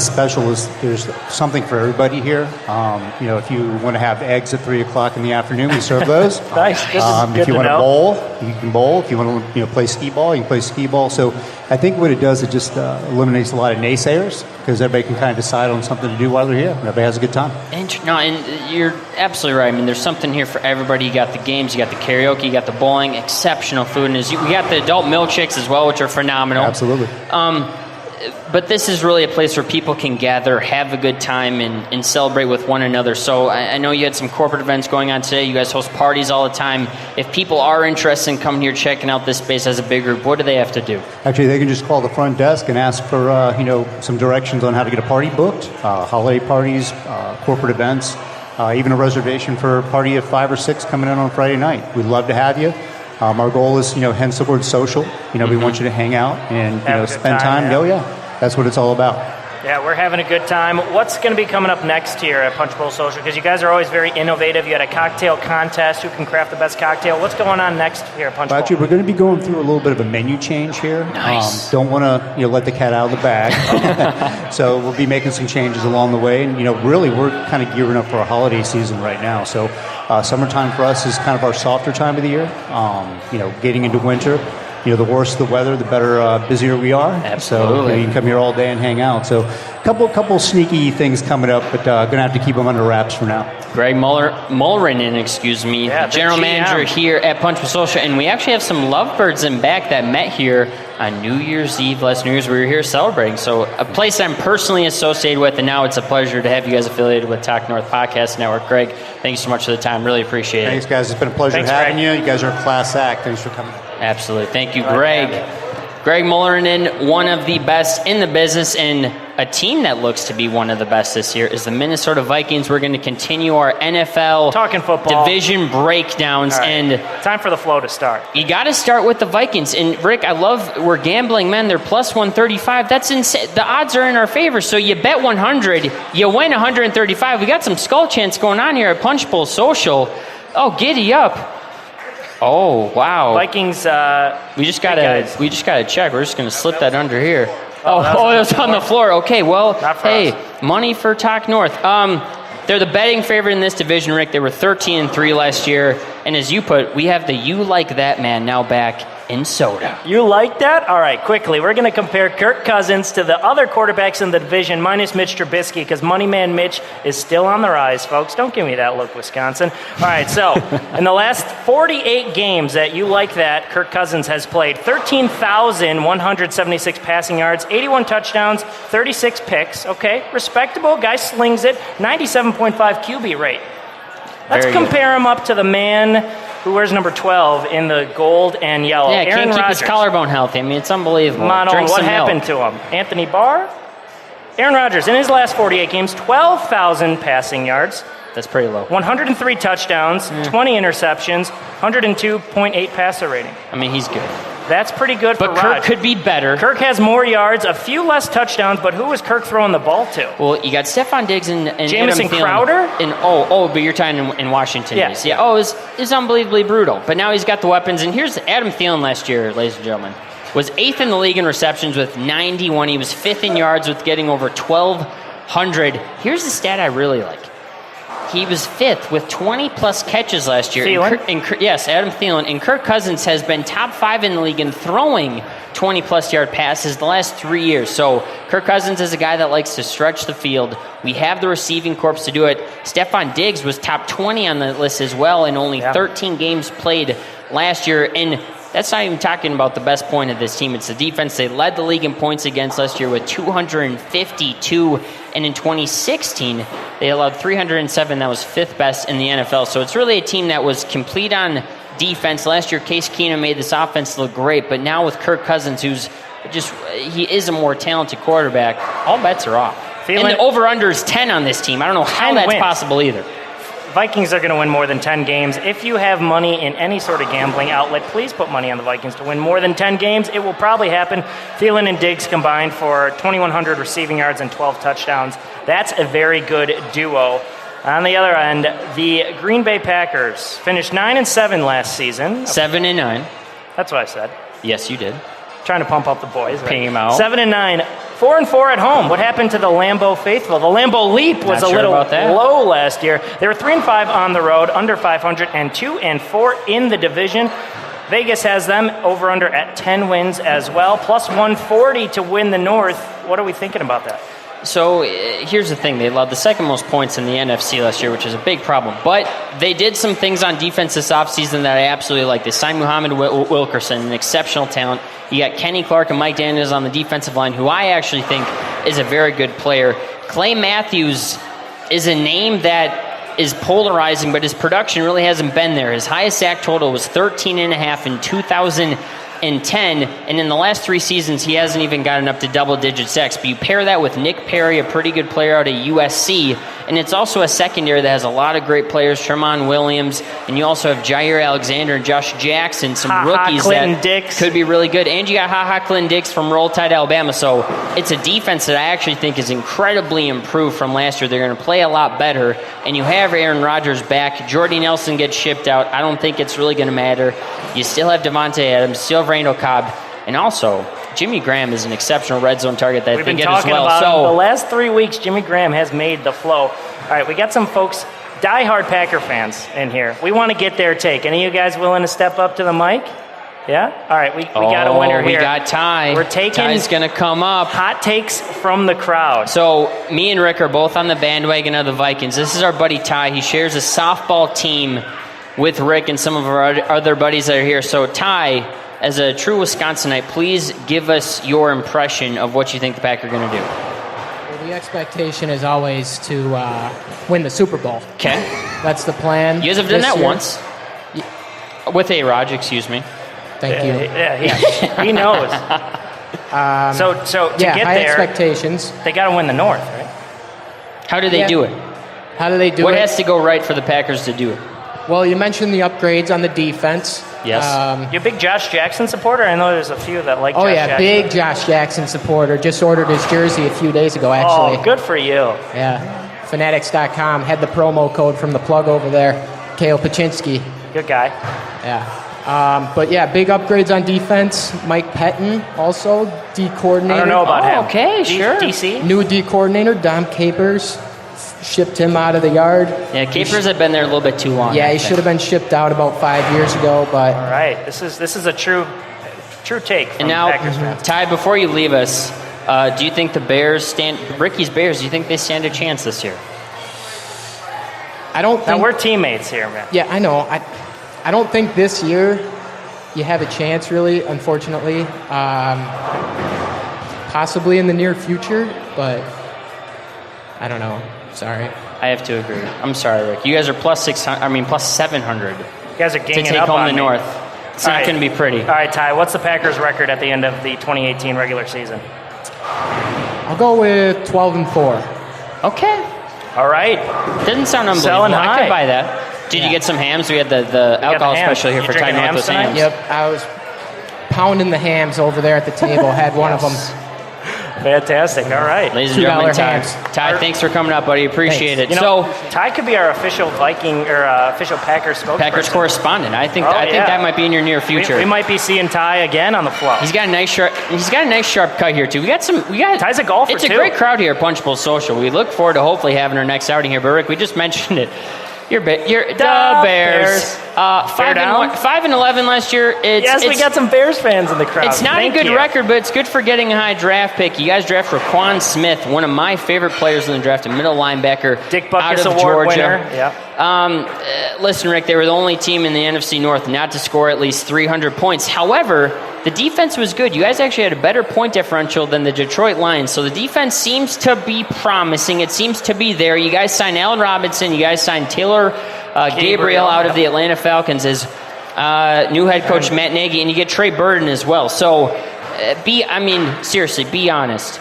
special is there's something for everybody here. If you want to have eggs at 3 o'clock in the afternoon, we serve those. Nice. If you want to bowl, you can bowl. If you want to play skee ball, you can play skee ball. So I think what it does, it just eliminates a lot of naysayers because everybody can kind of decide on something to do while they're here. Everybody has a good time. And you're absolutely right. I mean, there's something here for everybody. You got the games, you got the karaoke, you got the bowling, exceptional food. And we got the adult milkshakes as well, which are phenomenal. Absolutely. But this is really a place where people can gather, have a good time, and celebrate with one another. So I know you had some corporate events going on today. You guys host parties all the time. If people are interested in coming here, checking out this space as a big group, what do they have to do? Actually, they can just call the front desk and ask for some directions on how to get a party booked, holiday parties, corporate events, even a reservation for a party of 5 or 6 coming in on Friday night. We'd love to have you. Our goal is, hence the word social. We want you to hang out and spend time. That's what it's all about. Yeah, we're having a good time. What's going to be coming up next here at Punch Bowl Social? Because you guys are always very innovative. You had a cocktail contest. Who can craft the best cocktail? What's going on next here at Punch Bowl? Actually, we're going to be going through a little bit of a menu change here. Nice. Don't want to let the cat out of the bag. So we'll be making some changes along the way. And, really, we're kind of gearing up for our holiday season right now. So summertime for us is kind of our softer time of the year. Getting into winter. The worse the weather, the better, busier we are. Absolutely. So you can come here all day and hang out. So a couple sneaky things coming up, but going to have to keep them under wraps for now. Greg Mulrenin, General Manager here at Punch Bowl Social. And we actually have some lovebirds in back that met here on New Year's Eve. Last New Year's, we were here celebrating. So a place I'm personally associated with, and now it's a pleasure to have you guys affiliated with Talk North Podcast Network. Greg, thank you so much for the time. Really appreciate it. Thanks, guys. It's been a pleasure having you. You guys are a class act. Thanks for coming. Absolutely. Thank you, Greg. Greg Mulrenin, one of the best in the business, and a team that looks to be one of the best this year is the Minnesota Vikings. We're going to continue our NFL talking football division breakdowns. Right. And time for the flow to start. You got to start with the Vikings. And Rick, I love, we're gambling men. They're plus 135. That's insane. The odds are in our favor. So you bet 100, you win 135. We got some skull chance going on here at Punch Bowl Social. Oh, giddy up. Oh, wow. Vikings, we just gotta check. We're just gonna slip that under here. Oh, it was on the floor. Okay, well, hey, money for Talk North. They're the betting favorite in this division, Rick. They were 13-3 last year. And as you put, we have the You Like That man now back in soda. You like that? All right, quickly. We're going to compare Kirk Cousins to the other quarterbacks in the division, minus Mitch Trubisky, because Money Man Mitch is still on the rise, folks. Don't give me that look, Wisconsin. All right, so in the last 48 games that You Like That, Kirk Cousins has played 13,176 passing yards, 81 touchdowns, 36 picks. Okay, respectable. Guy slings it. 97.5 QB rate. Let's compare him up to the man who wears number 12 in the gold and yellow. Yeah, Aaron can't keep Rodgers. his collarbone healthy. I mean, it's unbelievable. What happened to him? Anthony Barr? Aaron Rodgers, in his last 48 games, 12,000 passing yards. That's pretty low. 103 touchdowns, 20 interceptions, 102.8 passer rating. I mean, he's good. That's pretty good for But Kirk could be better. Kirk has more yards, a few less touchdowns, but who was Kirk throwing the ball to? Well, you got Stephon Diggs and Jamison Adam Thielen. Crowder? But you're talking in Washington. Yeah. Days. Yeah. Oh, it's unbelievably brutal. But now he's got the weapons. And here's Adam Thielen last year, ladies and gentlemen. Was 8th in the league in receptions with 91. He was 5th in yards with getting over 1,200. Here's the stat I really like. He was 5th with 20-plus catches last year. Yes, Adam Thielen. And Kirk Cousins has been top 5 in the league in throwing 20-plus yard passes the last 3 years. So Kirk Cousins is a guy that likes to stretch the field. We have the receiving corps to do it. Stephon Diggs was top 20 on the list as well in only 13 games played last year. And that's not even talking about the best point of this team. It's the defense. They led the league in points against last year with 252. And in 2016, they allowed 307. That was 5th best in the NFL. So it's really a team that was complete on defense. Last year, Case Keenum made this offense look great. But now with Kirk Cousins, he is a more talented quarterback, all bets are off. And the over-under is 10 on this team. I don't know how that's possible either. Vikings are going to win more than 10 games. If you have money in any sort of gambling outlet, please put money on the Vikings to win more than 10 games. It will probably happen. Thielen and Diggs combined for 2,100 receiving yards and 12 touchdowns. That's a very good duo. On the other end, the Green Bay Packers finished 9-7 last season. 7-9. That's what I said. Yes, you did. Trying to pump up the boys. Paying them out. 7-9. 4-4 at home. What happened to the Lambeau faithful? The Lambeau leap was Not a sure little about that. low last year. They were 3-5 on the road, under 500, and 2-4 in the division. Vegas has them over under at 10 wins as well, plus 140 to win the North. What are we thinking about that? So here's the thing. They allowed the second most points in the NFC last year, which is a big problem. But they did some things on defense this offseason that I absolutely like. They signed Muhammad Wilkerson, an exceptional talent. You got Kenny Clark and Mike Daniels on the defensive line, who I actually think is a very good player. Clay Matthews is a name that is polarizing, but his production really hasn't been there. His highest sack total was 13.5 in 2010, and in the last 3 seasons, he hasn't even gotten up to double-digit sacks. But you pair that with Nick Perry, a pretty good player out of USC, and it's also a secondary that has a lot of great players, Tremont Williams, and you also have Jair Alexander and Josh Jackson, some rookies that Dix. could be really good. And you got Clinton Dix from Roll Tide, Alabama. So it's a defense that I actually think is incredibly improved from last year. They're going to play a lot better, and you have Aaron Rodgers back. Jordy Nelson gets shipped out. I don't think it's really going to matter. You still have Devontae Adams, still have Randall Cobb, and also Jimmy Graham is an exceptional red zone target that We've they been get as talking well. about So him. The last 3 weeks, Jimmy Graham has made the flow. All right, we got some folks, diehard Packer fans in here. We want to get their take. Any of you guys willing to step up to the mic? Yeah? All right, we got a winner here. We got Ty. We're taking Ty's going to come up. hot takes from the crowd. So me and Rick are both on the bandwagon of the Vikings. This is our buddy Ty. He shares a softball team with Rick and some of our other buddies that are here. So Ty, as a true Wisconsinite, please give us your impression of what you think the Packers are going to do. Well, the expectation is always to win the Super Bowl. Okay. That's the plan. You guys have done this that year. once. With A-Rod, excuse me. Thank you. Yeah, he knows. So to Yeah, get high there, expectations. they got to win the North, right? How do they Yeah. do it? How do they do What it? has to go right for the Packers to do it? Well, you mentioned the upgrades on the defense. Yes. You a big Josh Jackson supporter? I know there's a few that like Oh, Josh yeah, Jackson. big Josh Jackson supporter. Just ordered his jersey a few days ago, actually. Oh, good for you. Yeah. Fanatics.com had the promo code from the plug over there, Kale Paczynski. Good guy. Yeah. But yeah, big upgrades on defense. Mike Pettin, also D coordinator. I don't know about him. okay, sure. DC? New D coordinator, Dom Capers, shipped him out of the yard. Yeah, Capers have been there a little bit too long. Yeah, I he think. should have been shipped out about 5 years ago, but All right. This is a true take from And now, Packers fans. Ty, before you leave us, do you think the Bears Ricky's Bears, do you think they stand a chance this year? I don't Now think. we're teammates here, man. Yeah, I know. I don't think this year you have a chance, really, unfortunately. Possibly in the near future, but I don't know. Sorry. I have to agree. I'm sorry, Rick. You guys are plus 700 You guys are to ganging take up home on the me. North. It's All not right. going to be pretty. All right, Ty, what's the Packers' record at the end of the 2018 regular season? I'll go with 12-4. Okay. All right. Doesn't sound unbelievable. Selling I high. could buy that. Did you get some hams? We had the alcohol hams. special here You for Ty drinking North hams with tonight? hams. Yep, I was pounding the hams over there at the table. Had one of them. Fantastic. All right. Ladies and gentlemen, $2 Ty. hams. Ty, thanks for coming up, buddy. Appreciate Thanks. it. You know, So, Ty could be our official Viking or official Packers spokesperson. Packers correspondent. I think Oh, I think yeah. that might be in your near future. We might be seeing Ty again on the floor. He's got a nice sharp cut here too. We got Ty's a golfer, It's a too. great crowd here at Punch Bowl Social. We look forward to hopefully having our next outing here. But Rick, we just mentioned it. You're the Bears. Bear down? 5-11 last year. Yes, we got some Bears fans in the crowd. It's not Thank a good you. record, but it's good for getting a high draft pick. You guys draft Raquan Smith, one of my favorite players in the draft, a middle linebacker Dick out Butkus of Award Georgia. winner. Yep. Listen, Rick, they were the only team in the NFC North not to score at least 300 points. However, the defense was good. You guys actually had a better point differential than the Detroit Lions, so the defense seems to be promising. It seems to be there. You guys signed Allen Robinson. You guys signed Taylor Gabriel out of the Atlanta Falcons as new head coach Matt Nagy, and you get Trey Burton as well. So, seriously, be honest.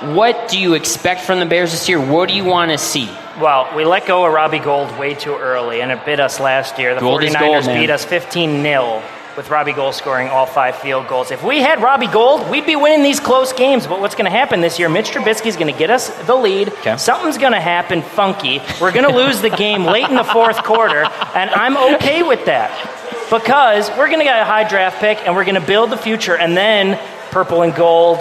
What do you expect from the Bears this year? What do you want to see? Well, we let go of Robbie Gould way too early, and it bit us last year. The Gould is 49ers gold, man. beat us 15-0 with Robbie Gould scoring all 5 field goals. If we had Robbie Gould, we'd be winning these close games. But what's going to happen this year, Mitch Trubisky's going to get us the lead. Okay. Something's going to happen funky. We're going to lose the game late in the fourth quarter, and I'm okay with that because we're going to get a high draft pick, and we're going to build the future, and then purple and gold,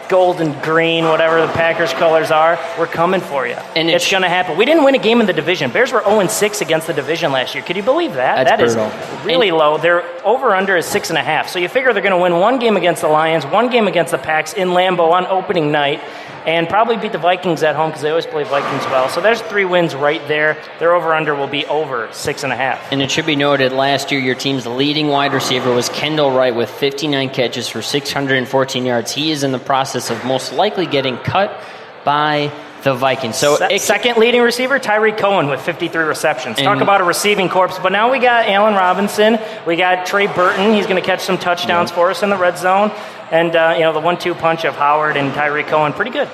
gold and green, whatever the Packers colors are, we're coming for you. And it's going to happen. We didn't win a game in the division. Bears were 0-6 against the division last year. Could you believe that? That's brutal. Is really low. Their over-under is 6.5. So you figure they're going to win one game against the Lions, one game against the Packs in Lambeau on opening night, and probably beat the Vikings at home because they always play Vikings well. So there's 3 wins right there. Their over-under will be over 6.5. And it should be noted, last year your team's leading wide receiver was Kendall Wright with 59 catches for 614 yards. He is in the process of most likely getting cut by the Vikings. So second leading receiver, Tyreek Cohen with 53 receptions. Talk about a receiving corpse. But now we got Allen Robinson. We got Trey Burton. He's going to catch some touchdowns for us in the red zone. And, the 1-2 punch of Howard and Tyreek Cohen, pretty good.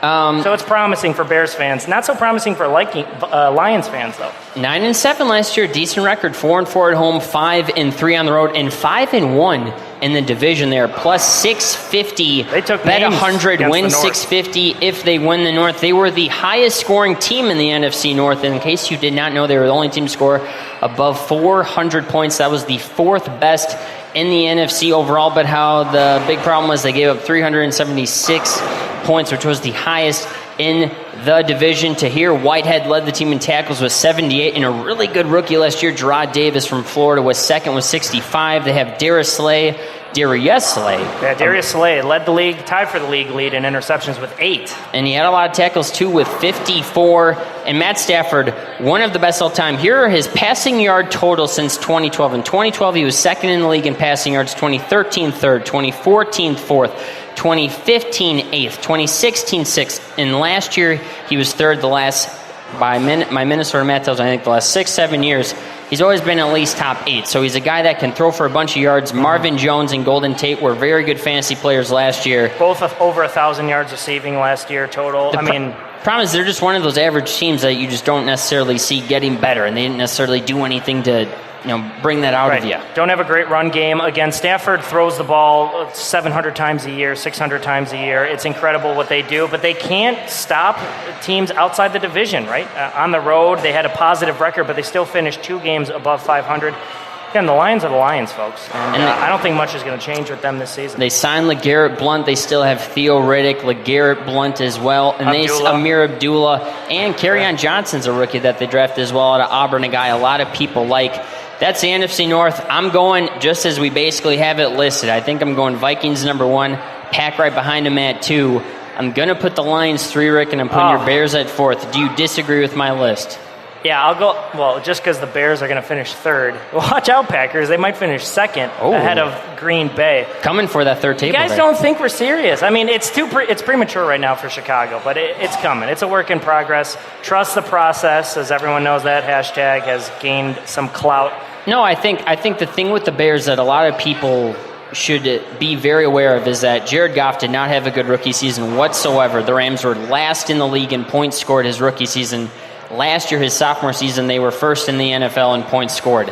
So it's promising for Bears fans. Not so promising for Lions fans, though. 9-7 last year, decent record. 4-4 at home, 5-3 on the road, and 5-1 in the division there. Plus 650. They took bet names 100, against win the North. 650 if they win the North. They were the highest scoring team in the NFC North. And in case you did not know, they were the only team to score above 400 points. That was the 4th best in the NFC overall. But how the big problem was they gave up 376 points, which was the highest in the division. Tahir Whitehead led the team in tackles with 78, and a really good rookie last year, Gerard Davis from Florida, was second with 65. They have Darius Slay. Yeah, Darius Slay led the league, tied for the league lead in interceptions with 8. And he had a lot of tackles, too, with 54. And Matt Stafford, one of the best all time. Here are his passing yard totals since 2012. In 2012, he was second in the league in passing yards, 2013, third, 2014, fourth, 2015, 8th, 2016, 6th. And last year, he was third by my Minnesota Matt tells me, I think the last 6-7 years. He's always been at least top 8, so he's a guy that can throw for a bunch of yards. Marvin Jones and Golden Tate were very good fantasy players last year. Both over 1,000 yards receiving last year total. Problem is they're just one of those average teams that you just don't necessarily see getting better, and they didn't necessarily do anything to bring that out of you. Don't have a great run game. Again, Stafford throws the ball 700 times a year, 600 times a year. It's incredible what they do, but they can't stop teams outside the division, right? On the road, they had a positive record, but they still finished 2 games above 500. Again, the Lions are the Lions, folks. And I don't think much is going to change with them this season. They signed LeGarrette Blount. They still have Theo Riddick, LeGarrette Blount as well. And Amir Abdullah. And Kerryon Johnson's a rookie that they drafted as well out of Auburn, a guy a lot of people like. That's the NFC North. I'm going just as we basically have it listed. I think I'm going Vikings number 1, Pack right behind them at 2. I'm going to put the Lions 3, Rick, and I'm putting your Bears at 4th. Do you disagree with my list? Yeah, I'll go. Well, just because the Bears are going to finish 3rd. Watch out, Packers. They might finish 2nd ahead of Green Bay. Coming for that 3rd table. You guys don't think we're serious. I mean, it's premature right now for Chicago, but it's coming. It's a work in progress. Trust the process, as everyone knows that hashtag has gained some clout. No, I think the thing with the Bears that a lot of people should be very aware of is that Jared Goff did not have a good rookie season whatsoever. The Rams were last in the league in points scored his rookie season. Last year, his sophomore season, they were first in the NFL in points scored.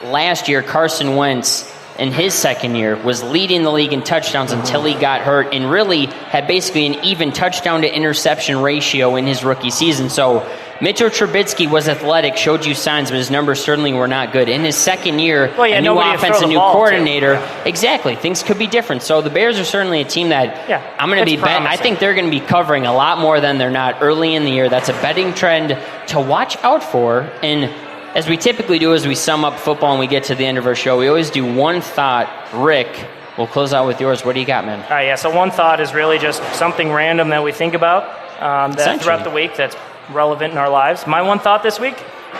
Last year, Carson Wentz, in his second year, was leading the league in touchdowns until he got hurt and really had basically an even touchdown to interception ratio in his rookie season. So Mitchell Trubisky was athletic, showed you signs, but his numbers certainly were not good. In his second year, a new offense, a new coordinator. Exactly. Things could be different. So the Bears are certainly a team that I'm going to be betting. I think they're going to be covering a lot more than they're not early in the year. That's a betting trend to watch out for. And as we typically do as we sum up football and we get to the end of our show, we always do one thought. Rick, we'll close out with yours. What do you got, man? All right, so one thought is really just something random that we think about that throughout the week that's relevant in our lives. My one thought this week,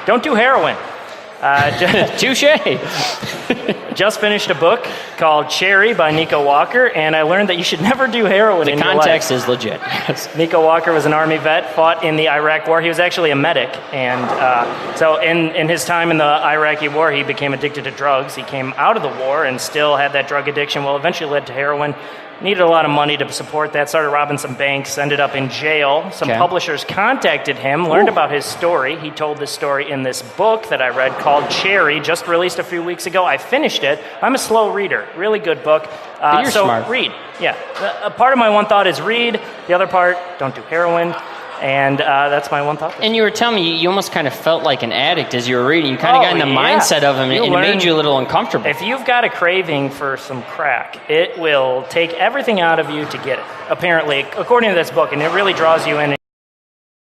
don't do heroin. Touche. Just finished a book called Cherry by Nico Walker, and I learned that you should never do heroin in your life. The context is legit. Nico Walker was an Army vet, fought in the Iraq War. He was actually a medic, and so in his time in the Iraqi War, he became addicted to drugs. He came out of the war and still had that drug addiction, eventually led to heroin. Needed a lot of money to support that, started robbing some banks, ended up in jail. Some publishers contacted him, learned about his story. He told this story in this book that I read called Cherry, just released a few weeks ago. I finished it. I'm a slow reader. Really good book. But you're smart. Read. Yeah. A part of my one thought is read. The other part, don't do heroin. And that's my one thought. And you were telling me you almost kind of felt like an addict as you were reading. You kind of got in the mindset of him, and it made you a little uncomfortable. If you've got a craving for some crack, it will take everything out of you to get it, apparently, according to this book, and it really draws you in.